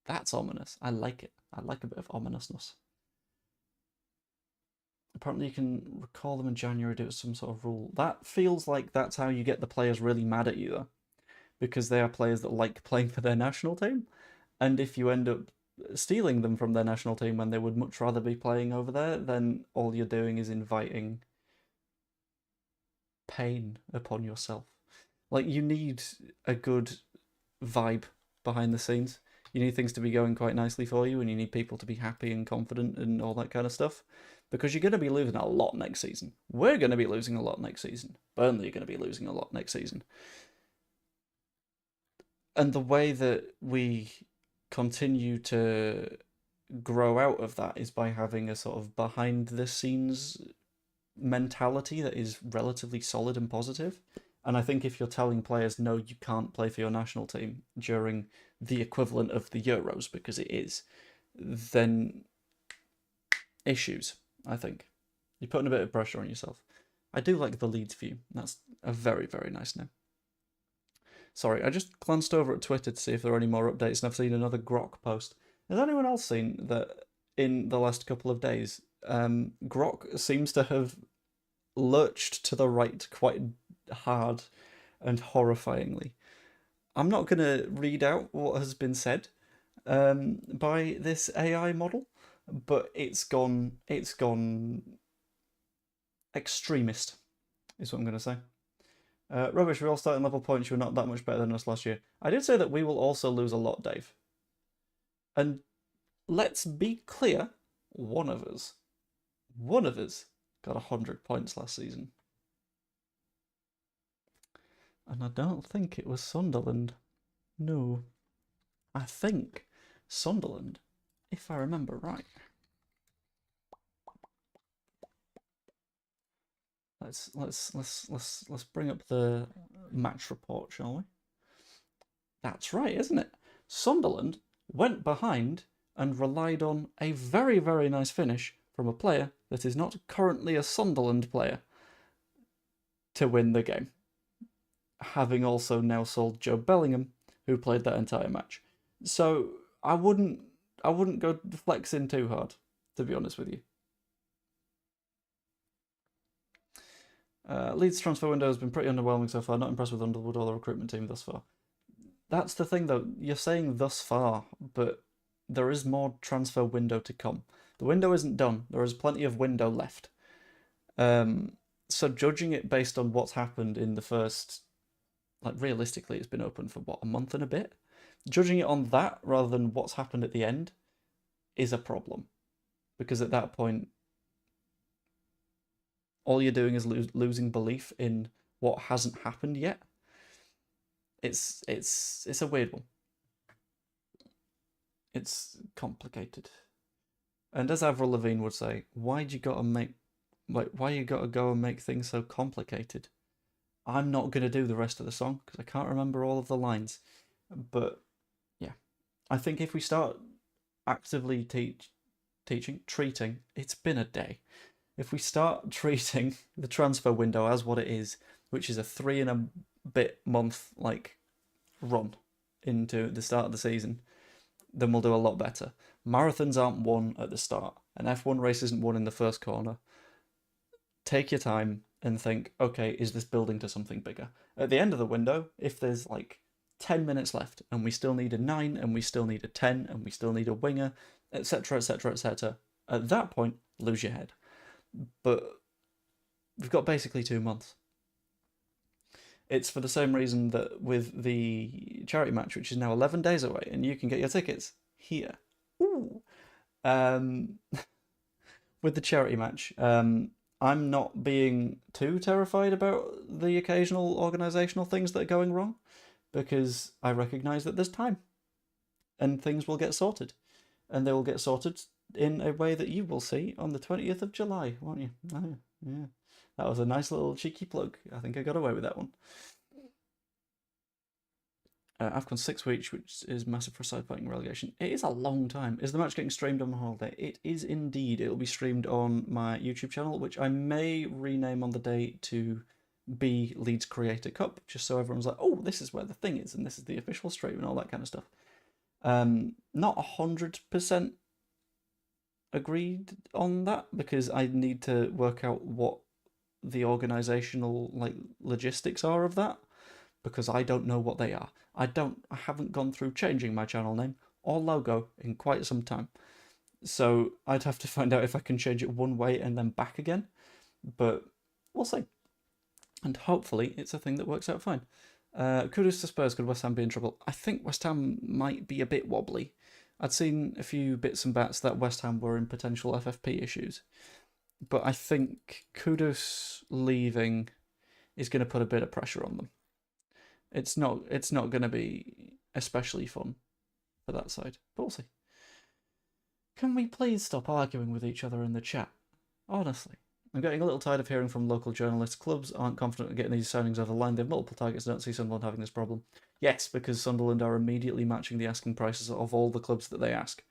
that's ominous. I like it. I like a bit of ominousness. Apparently you can recall them in January, do it some sort of rule. That feels like that's how you get the players really mad at you, though. Because they are players that like playing for their national team. And if you end up stealing them from their national team when they would much rather be playing over there, then all you're doing is inviting pain upon yourself. Like, you need a good vibe behind the scenes. You need things to be going quite nicely for you, and you need people to be happy and confident and all that kind of stuff. Because you're going to be losing a lot next season. We're going to be losing a lot next season. Burnley are going to be losing a lot next season. And the way that we continue to grow out of that is by having a sort of behind the scenes mentality that is relatively solid and positive. And I think if you're telling players, no, you can't play for your national team during the equivalent of the Euros, because it is, then issues, I think. You're putting a bit of pressure on yourself. I do like the Leeds view. That's a very, very nice name. Sorry, I just glanced over at Twitter to see if there are any more updates, and I've seen another Grok post. Has anyone else seen that in the last couple of days, Grok seems to have lurched to the right quite hard and horrifyingly? I'm not going to read out what has been said by this AI model, but it's gone extremist, is what I'm going to say. Rubbish, we all start in level points. You were not that much better than us last year. I did say that we will also lose a lot, Dave. And let's be clear, one of us got 100 points last season. And I don't think it was Sunderland. No. I think Sunderland, if I remember right. Let's bring up the match report, shall we? That's right, isn't it? Sunderland went behind and relied on a very, very nice finish from a player that is not currently a Sunderland player to win the game, having also now sold Joe Bellingham, who played that entire match. So I wouldn't go flexing too hard, to be honest with you. Leeds transfer window has been pretty underwhelming so far. Not impressed with Underwood or the recruitment team thus far. That's the thing, though. You're saying thus far, but there is more transfer window to come. The window isn't done. There is plenty of window left. So judging it based on what's happened in the first, like, realistically, it's been open for, what, a month and a bit? Judging it on that rather than what's happened at the end is a problem. Because at that point, all you're doing is losing belief in what hasn't happened yet. It's a weird one. It's complicated. And as Avril Lavigne would say, why you gotta go and make things so complicated? I'm not gonna do the rest of the song because I can't remember all of the lines. But yeah, I think if we start actively treating, it's been a day. If we start treating the transfer window as what it is, which is a 3 and a bit month like run into the start of the season, then we'll do a lot better. Marathons aren't won at the start. An F1 race isn't won in the first corner. Take your time and think, okay, is this building to something bigger? At the end of the window, if there's like 10 minutes left and we still need a 9 and we still need a 10 and we still need a winger, etc., etc., etc., at that point, lose your head. But we've got basically 2 months. It's for the same reason that with the charity match, which is now 11 days away, and you can get your tickets here. Ooh, Um, with the charity match, I'm not being too terrified about the occasional organisational things that are going wrong, because I recognise that there's time, and things will get sorted, and they will get sorted in a way that you will see on the 20th of July, won't you? Oh, yeah. That was a nice little cheeky plug. I think I got away with that one. AFCON 6 weeks, which is massive for side fighting relegation. It is a long time. Is the match getting streamed on my holiday? It is indeed. It'll be streamed on my YouTube channel, which I may rename on the day to be Leeds Creator Cup, just so everyone's like, oh, this is where the thing is, and this is the official stream and all that kind of stuff. Not 100% agreed on that, because I need to work out what the organisational logistics are of that, because I don't know what they are. I haven't gone through changing my channel name or logo in quite some time. So I'd have to find out if I can change it one way and then back again. But we'll see. And hopefully it's a thing that works out fine. Kudos to Spurs. Could West Ham be in trouble? I think West Ham might be a bit wobbly. I'd seen a few bits and bats that West Ham were in potential FFP issues. But I think Kudos leaving is going to put a bit of pressure on them. It's not going to be especially fun for that side, but we'll see. Can we please stop arguing with each other in the chat? Honestly, I'm getting a little tired of hearing from local journalists. Clubs aren't confident in getting these signings over the line. They have multiple targets. I don't see Sunderland having this problem. Yes, because Sunderland are immediately matching the asking prices of all the clubs that they ask.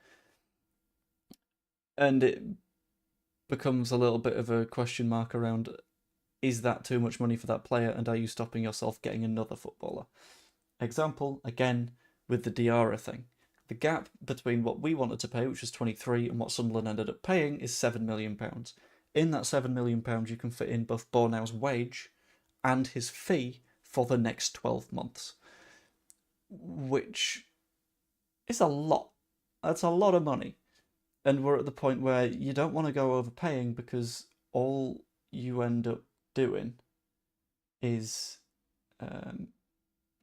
And it becomes a little bit of a question mark around, is that too much money for that player, and are you stopping yourself getting another footballer? Example, again, with the Diarra thing. The gap between what we wanted to pay, which was 23, and what Sunderland ended up paying is £7 million. In that £7 million, you can fit in both Bornau's wage and his fee for the next 12 months. Which is a lot. That's a lot of money. And we're at the point where you don't want to go overpaying, because all you end up doing is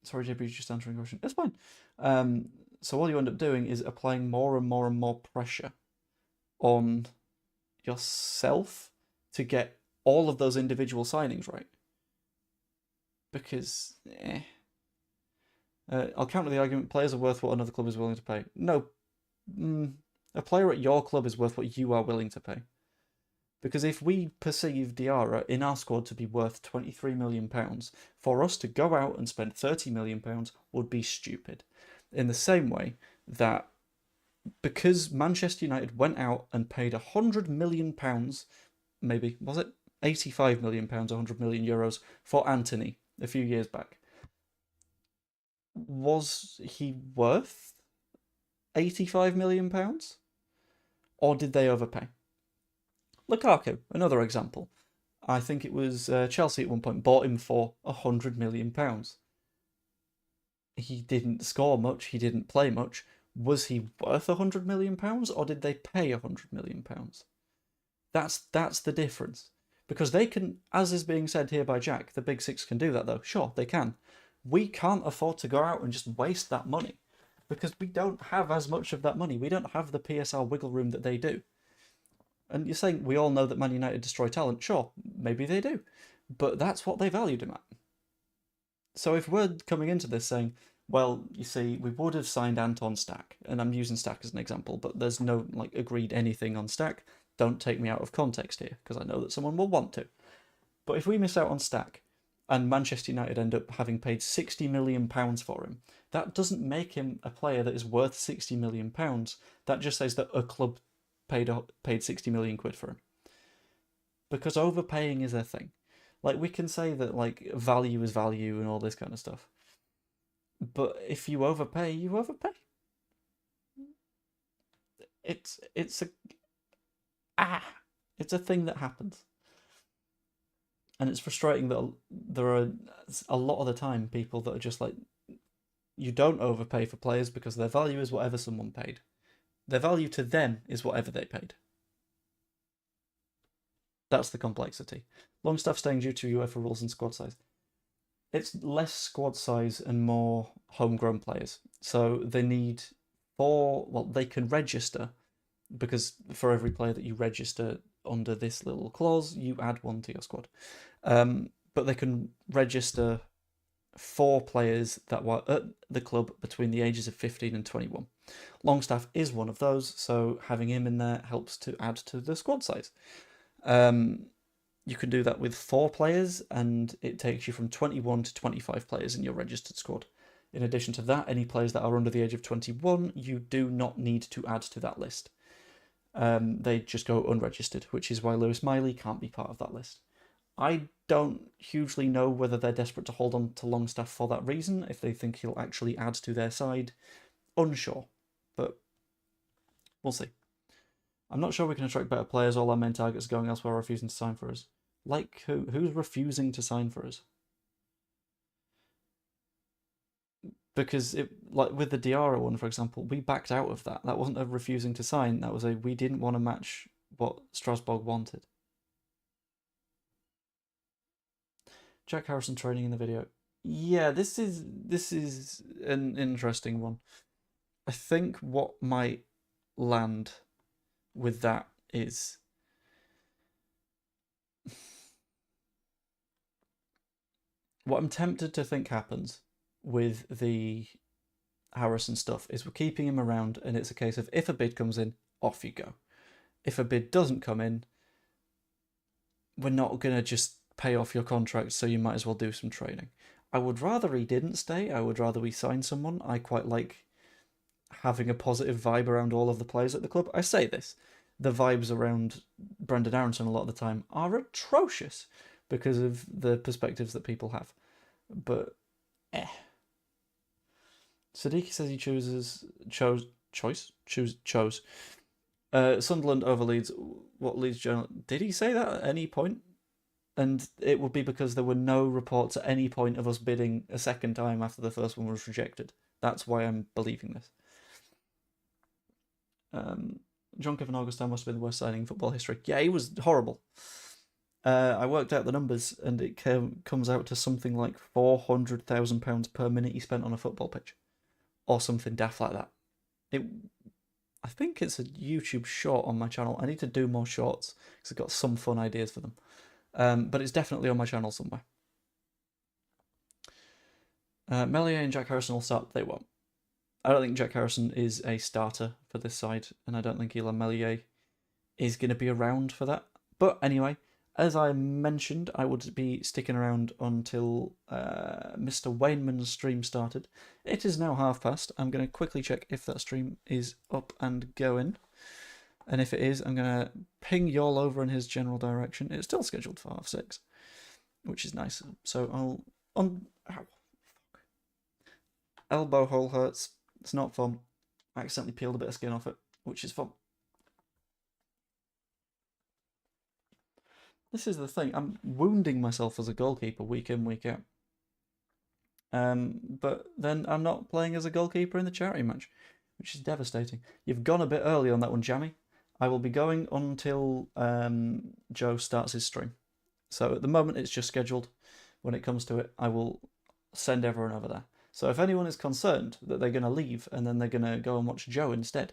sorry, JB, just answering a question. It's fine. So all you end up doing is applying more and more and more pressure on yourself to get all of those individual signings right. Because I'll counter the argument, players are worth what another club is willing to pay. No, a player at your club is worth what you are willing to pay. Because if we perceive Diarra in our squad to be worth £23 million, for us to go out and spend £30 million would be stupid. In the same way that because Manchester United went out and paid £100 million, maybe, was it? £85 million, €100 million for Anthony a few years back. Was he worth £85 million? Or did they overpay? Lukaku, another example. I think it was Chelsea at one point bought him for £100 million. He didn't score much, he didn't play much. Was he worth £100 million, or did they pay £100 million? That's the difference. Because they can, as is being said here by Jack, the Big Six can do that though. Sure, they can. We can't afford to go out and just waste that money, because we don't have as much of that money. We don't have the PSR wiggle room that they do. And you're saying we all know that Man United destroy talent. Sure, maybe they do. But that's what they valued him at. So if we're coming into this saying, well, you see, we would have signed Anton Stack, and I'm using Stack as an example, but there's no agreed anything on Stack. Don't take me out of context here, because I know that someone will want to. But if we miss out on Stack, and Manchester United end up having paid £60 million for him, that doesn't make him a player that is worth £60 million. That just says that a club paid 60 million quid for him. Because overpaying is a thing. We can say that value is value and all this kind of stuff. But if you overpay, you overpay. It's a thing that happens. And it's frustrating that there are a lot of the time people that are just you don't overpay for players because their value is whatever someone paid. Their value to them is whatever they paid. That's the complexity. Longstaff staying due to UEFA rules and squad size. It's less squad size and more homegrown players. So they need they can register because for every player that you register under this little clause, you add one to your squad. But they can register 4 players that were at the club between the ages of 15 and 21. Longstaff is one of those, so having him in there helps to add to the squad size. You can do that with 4 players, and it takes you from 21 to 25 players in your registered squad. In addition to that, any players that are under the age of 21, you do not need to add to that list. They just go unregistered, which is why Lewis Miley can't be part of that list. I don't hugely know whether they're desperate to hold on to Longstaff for that reason, if they think he'll actually add to their side. Unsure, but we'll see. I'm not sure we can attract better players. All our main targets are going elsewhere or refusing to sign for us. Like who? Who's refusing to sign for us? Because like with the Diarra one, for example, we backed out of that. That wasn't a refusing to sign. That was a we didn't want to match what Strasbourg wanted. Jack Harrison training in the video. Yeah, this is an interesting one. I think what might land with that is what I'm tempted to think happens with the Harrison stuff is we're keeping him around, and it's a case of if a bid comes in, off you go. If a bid doesn't come in, we're not going to just pay off your contract, so you might as well do some training. I would rather he didn't stay. I would rather we sign someone. I quite like having a positive vibe around all of the players at the club. I say this, the vibes around Brendan Aronson a lot of the time are atrocious because of the perspectives that people have. But, Siddiqui says he chose Sunderland over Leeds. What Leeds Journal... Did he say that at any point? And it would be because there were no reports at any point of us bidding a second time after the first one was rejected. That's why I'm believing this. John Kevin Augustin must have been the worst signing in football history. Yeah, he was horrible. I worked out the numbers, and it comes out to something like £400,000 per minute he spent on a football pitch, or something daft like that. I think it's a YouTube short on my channel. I need to do more shorts because I've got some fun ideas for them. But it's definitely on my channel somewhere. Melier and Jack Harrison will start. They won't. I don't think Jack Harrison is a starter for this side, and I don't think Elan Melier is going to be around for that. But anyway, as I mentioned, I would be sticking around until Mr. Wayneman's stream started. It is now past. I'm going to quickly check if that stream is up and going. And if it is, I'm going to ping y'all over in his general direction. It's still scheduled for 6:30, which is nice. So Ow. Elbow hole hurts. It's not fun. I accidentally peeled a bit of skin off it, which is fun. This is the thing. I'm wounding myself as a goalkeeper week in, week out. But then I'm not playing as a goalkeeper in the charity match, which is devastating. You've gone a bit early on that one, Jammy. I will be going until Joe starts his stream. So at the moment it's just scheduled. When it comes to it, I will send everyone over there. So if anyone is concerned that they're going to leave and then they're going to go and watch Joe instead,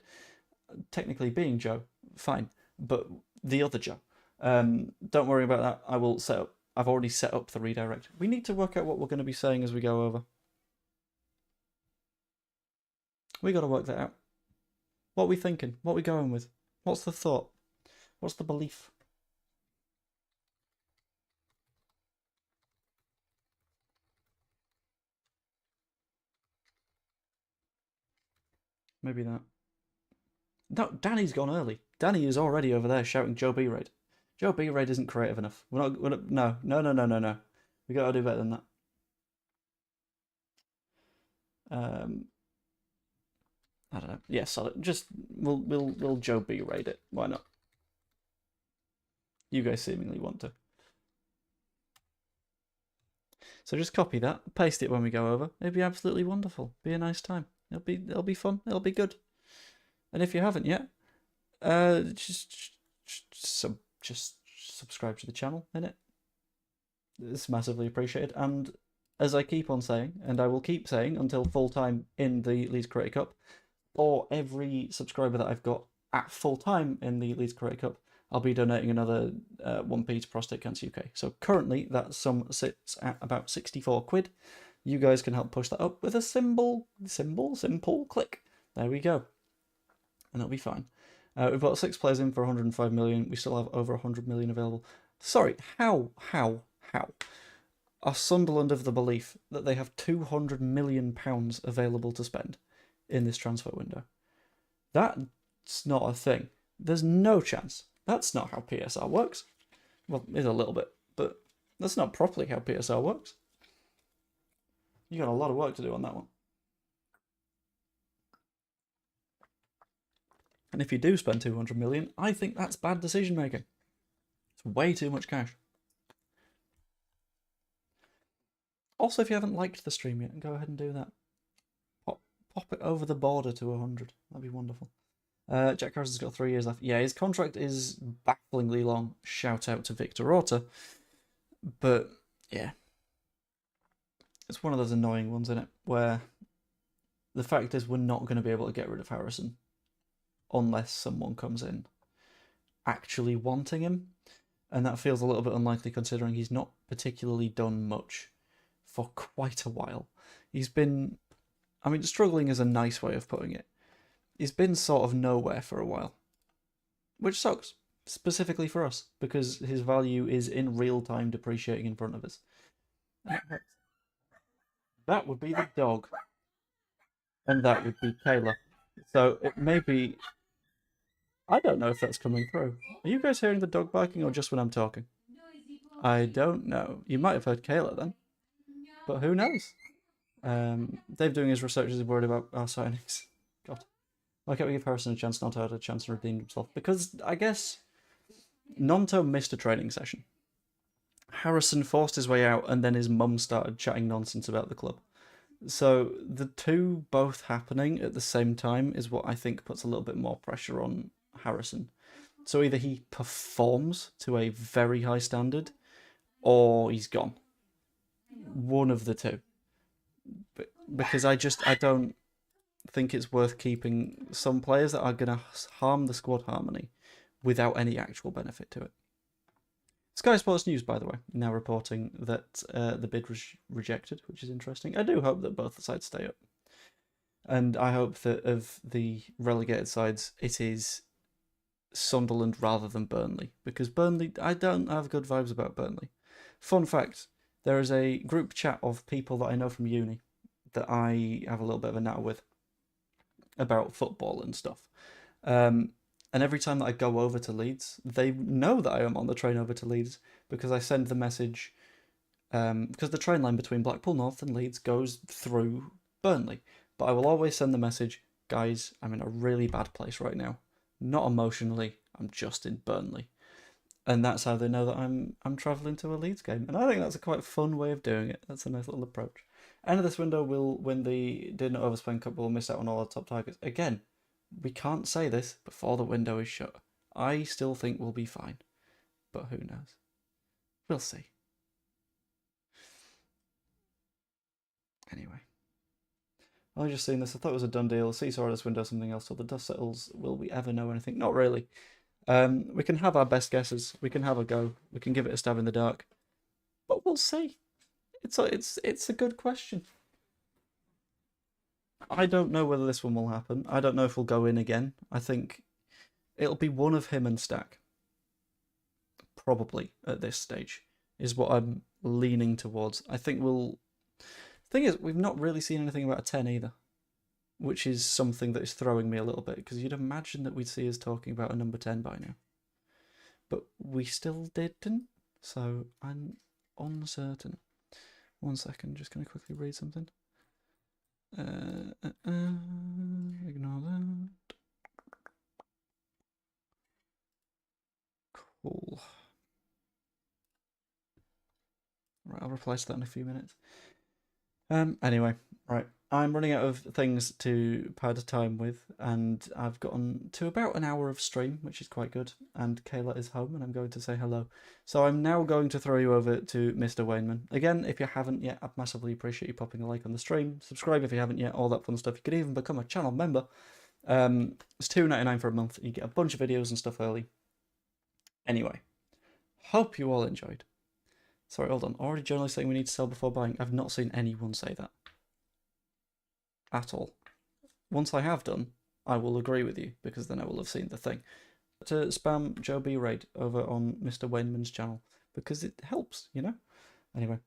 technically being Joe, fine, but the other Joe, don't worry about that. I will set up. I've already set up the redirect. We need to work out what we're going to be saying as we go over. We got to work that out. What are we thinking? What are we going with? What's the thought? What's the belief? Maybe that. No, Danny's gone early. Danny is already over there shouting Joe B-Raid. Joe B-Raid isn't creative enough. We're not no. We gotta do better than that. I don't know. Yeah, solid. Just we'll Joe B-Raid it. Why not? You guys seemingly want to. So just copy that, paste it when we go over. It'd be absolutely wonderful. Be a nice time. It'll be fun. It'll be good. And if you haven't yet, just subscribe to the channel, innit? It's massively appreciated. And as I keep on saying, and I will keep saying until full time in the Leeds Creator Cup, or every subscriber that I've got at full time in the Leeds Karate Cup, I'll be donating another 1p to Prostate Cancer UK. So currently that sum sits at about 64 quid. You guys can help push that up with a simple click. There we go. And it'll be fine. We've got 6 players in for 105 million. We still have over 100 million available. Sorry, how are Sunderland of the belief that they have £200 million available to spend in this transfer window? That's not a thing. There's no chance. That's not how PSR works. Well, it is a little bit, but that's not properly how PSR works. You got a lot of work to do on that one. And if you do spend 200 million, I think that's bad decision making. It's way too much cash. Also, if you haven't liked the stream yet, go ahead and do that. Pop it over the border to 100. That'd be wonderful. Jack Harrison's got 3 years left. Yeah, his contract is bafflingly long. Shout out to Victor Orta. But, yeah. It's one of those annoying ones, isn't it? Where the fact is we're not going to be able to get rid of Harrison unless someone comes in actually wanting him. And that feels a little bit unlikely considering he's not particularly done much for quite a while. He's been, I mean, struggling is a nice way of putting it. He's been sort of nowhere for a while, which sucks, specifically for us, because his value is in real time depreciating in front of us. That would be the dog, and that would be Kayla. So it may be, I don't know if that's coming through. Are you guys hearing the dog barking or just when I'm talking? I don't know. You might have heard Kayla then, but who knows? Dave doing his research is worried about our signings. God. Why can't we give Harrison a chance not to have a chance to redeem himself? Because I guess Nonto missed a training session. Harrison forced his way out and then his mum started chatting nonsense about the club. So the two both happening at the same time is what I think puts a little bit more pressure on Harrison. So either he performs to a very high standard or he's gone. One of the two. Because I don't think it's worth keeping some players that are going to harm the squad harmony without any actual benefit to it. Sky Sports News, by the way, now reporting that the bid was rejected, which is interesting. I do hope that both sides stay up. And I hope that of the relegated sides, it is Sunderland rather than Burnley. Because Burnley, I don't have good vibes about Burnley. Fun fact, there is a group chat of people that I know from uni that I have a little bit of a natter with about football and stuff. And every time that I go over to Leeds, they know that I am on the train over to Leeds because I send the message, because the train line between Blackpool North and Leeds goes through Burnley. But I will always send the message, guys, I'm in a really bad place right now. Not emotionally, I'm just in Burnley. And that's how they know that I'm travelling to a Leeds game. And I think that's a quite fun way of doing it. That's a nice little approach. End of this window, we'll win the Did Not Overspend Cup, we'll miss out on all our top targets. Again, we can't say this before the window is shut. I still think we'll be fine. But who knows? We'll see. Anyway. I just seen this. I thought it was a done deal. Seesaw this window, something else. Till the dust settles, will we ever know anything? Not really. We can have our best guesses. We can have a go. We can give it a stab in the dark. But we'll see. It's a good question. I don't know whether this one will happen. I don't know if we'll go in again. I think it'll be one of him and Stack. Probably at this stage is what I'm leaning towards. I think we'll... Thing is, we've not really seen anything about a 10 either, which is something that is throwing me a little bit, because you'd imagine that we'd see us talking about a number 10 by now. But we still didn't, so I'm uncertain. 1 second, just going to quickly read something. Ignore that. Cool. Right, I'll reply to that in a few minutes. Anyway, right. I'm running out of things to pad time with, and I've gotten to about an hour of stream, which is quite good, and Kayla is home, and I'm going to say hello. So I'm now going to throw you over to Mr. Wainman. Again, if you haven't yet, I'd massively appreciate you popping a like on the stream, subscribe if you haven't yet, all that fun stuff. You could even become a channel member, It's $2.99 for a month. You get a bunch of videos and stuff early. Anyway, hope you all enjoyed. Sorry, hold on. Already journalists saying we need to sell before buying. I've not seen anyone say that. At all. Once I have done, I will agree with you, because then I will have seen the thing. To spam Joe B. Raid over on Mr. Wainman's channel, because it helps, you know? Anyway,